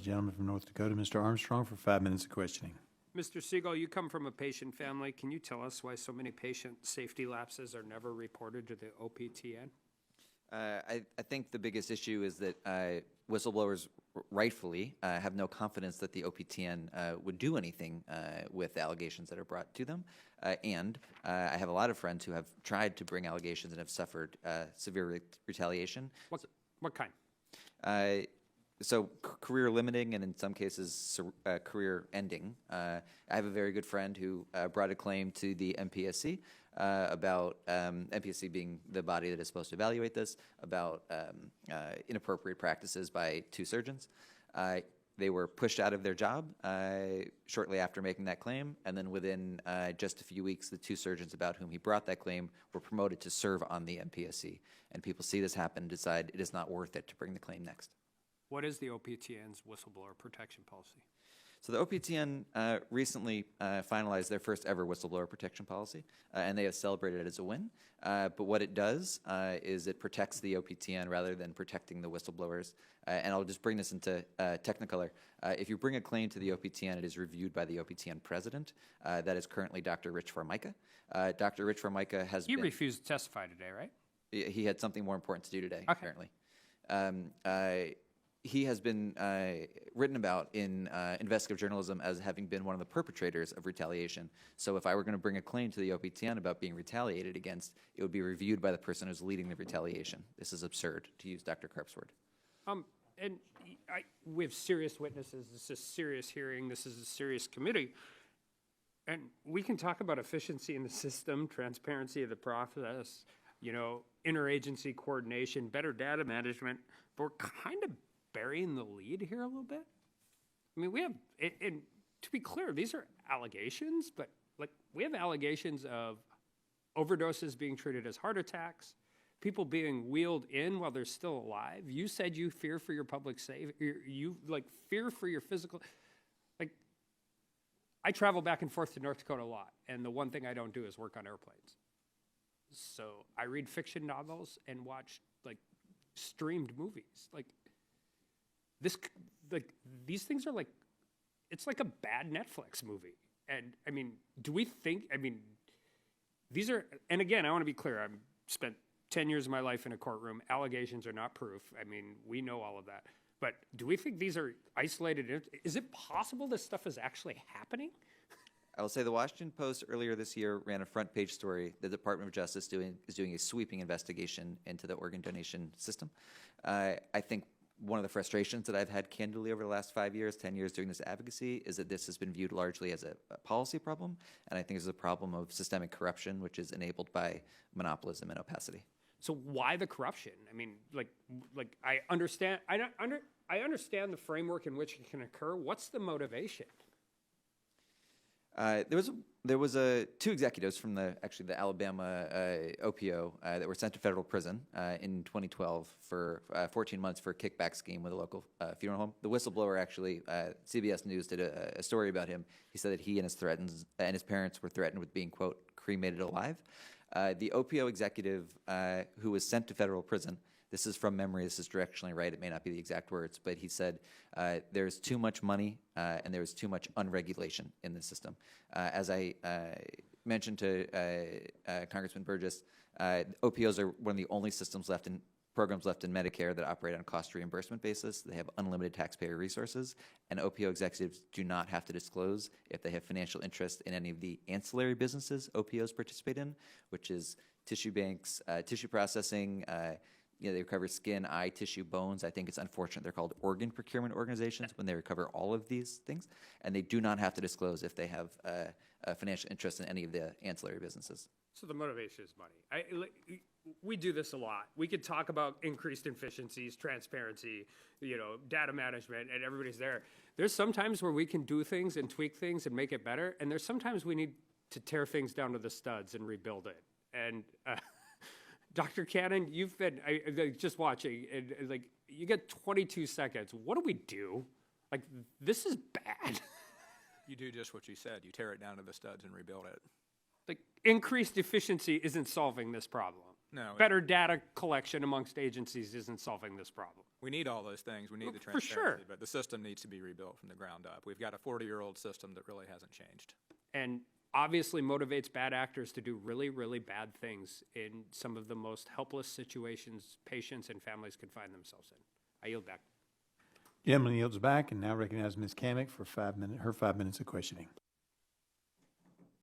Gentleman from North Dakota, Mr. Armstrong, for 5 minutes of questioning. Mr. Siegel, you come from a patient family. Can you tell us why so many patient safety lapses are never reported to the OPTN? I think the biggest issue is that whistleblowers rightfully have no confidence that the OPTN would do anything with allegations that are brought to them. And I have a lot of friends who have tried to bring allegations and have suffered severe retaliation. What kind? So career limiting and in some cases career ending. I have a very good friend who brought a claim to the MPSC about MPSC being the body that is supposed to evaluate this, about inappropriate practices by two surgeons. They were pushed out of their job shortly after making that claim, and then within just a few weeks, the two surgeons about whom he brought that claim were promoted to serve on the MPSC. And people see this happen and decide it is not worth it to bring the claim next. What is the OPTN's whistleblower protection policy? So the OPTN recently finalized their first ever whistleblower protection policy, and they have celebrated it as a win. But what it does is it protects the OPTN rather than protecting the whistleblowers. And I'll just bring this into technicolor. If you bring a claim to the OPTN, it is reviewed by the OPTN president. That is currently Dr. Rich Formica. Dr. Rich Formica has He refused to testify today, right? He had something more important to do today, okay. Apparently. He has been written about in investigative journalism as having been one of the perpetrators of retaliation. So if I were going to bring a claim to the OPTN about being retaliated against, it would be reviewed by the person who's leading the retaliation. This is absurd, to use Dr. Karp's word. And we have serious witnesses. This is a serious hearing. This is a serious committee. And we can talk about efficiency in the system, transparency of the process, interagency coordination, better data management, but we're kind of burying the lead here a little bit. I mean, we have, and to be clear, these are allegations, but we have allegations of overdoses being treated as heart attacks, people being wheeled in while they're still alive. You said you fear for your public safety, you fear for your physical, I travel back and forth to North Dakota a lot, and the one thing I don't do is work on airplanes. So I read fiction novels and watch streamed movies. These things are it's like a bad Netflix movie. And I mean, do we think, these are, and again, I want to be clear, I've spent 10 years of my life in a courtroom. Allegations are not proof. We know all of that. But do we think these are isolated? Is it possible this stuff is actually happening? I will say the Washington Post earlier this year ran a front page story. The Department of Justice is doing a sweeping investigation into the organ donation system. I think one of the frustrations that I've had candidly over the last 5 years, 10 years doing this advocacy is that this has been viewed largely as a policy problem. And I think it's a problem of systemic corruption, which is enabled by monopolism and opacity. So why the corruption? I understand. I understand the framework in which it can occur. What's the motivation? There was two executives from the Alabama OPO that were sent to federal prison in 2012 for 14 months for a kickback scheme with a local funeral home. The whistleblower CBS News did a story about him. He said that he and his parents were threatened with being, quote, cremated alive. The OPO executive who was sent to federal prison, this is from memory, this is directionally right, it may not be the exact words, but he said there's too much money and there's too much unregulation in the system. As I mentioned to Congressman Burgess, OPOs are one of the only programs left in Medicare that operate on a cost reimbursement basis. They have unlimited taxpayer resources, and OPO executives do not have to disclose if they have financial interest in any of the ancillary businesses OPOs participate in, which is tissue banks, tissue processing, they recover skin, eye, tissue, bones. I think it's unfortunate they're called organ procurement organizations when they recover all of these things, and they do not have to disclose if they have a financial interest in any of the ancillary businesses. So the motivation is money. We do this a lot. We could talk about increased efficiencies, transparency, data management, and everybody's there. There's some times where we can do things and tweak things and make it better, and there's sometimes we need to tear things down to the studs and rebuild it. And Dr. Cannon, you've been just watching, and you get 22 seconds. What do we do? This is bad. You do just what you said. You tear it down to the studs and rebuild it. Increased efficiency isn't solving this problem. No. Better data collection amongst agencies isn't solving this problem. We need all those things. We need the For sure. transparency, but the system needs to be rebuilt from the ground up. We've got a 40-year-old system that really hasn't changed. And obviously motivates bad actors to do really, really bad things in some of the most helpless situations patients and families can find themselves in. I yield back. Gentleman yields back and now recognize Ms. Kamick for her 5 minutes of questioning.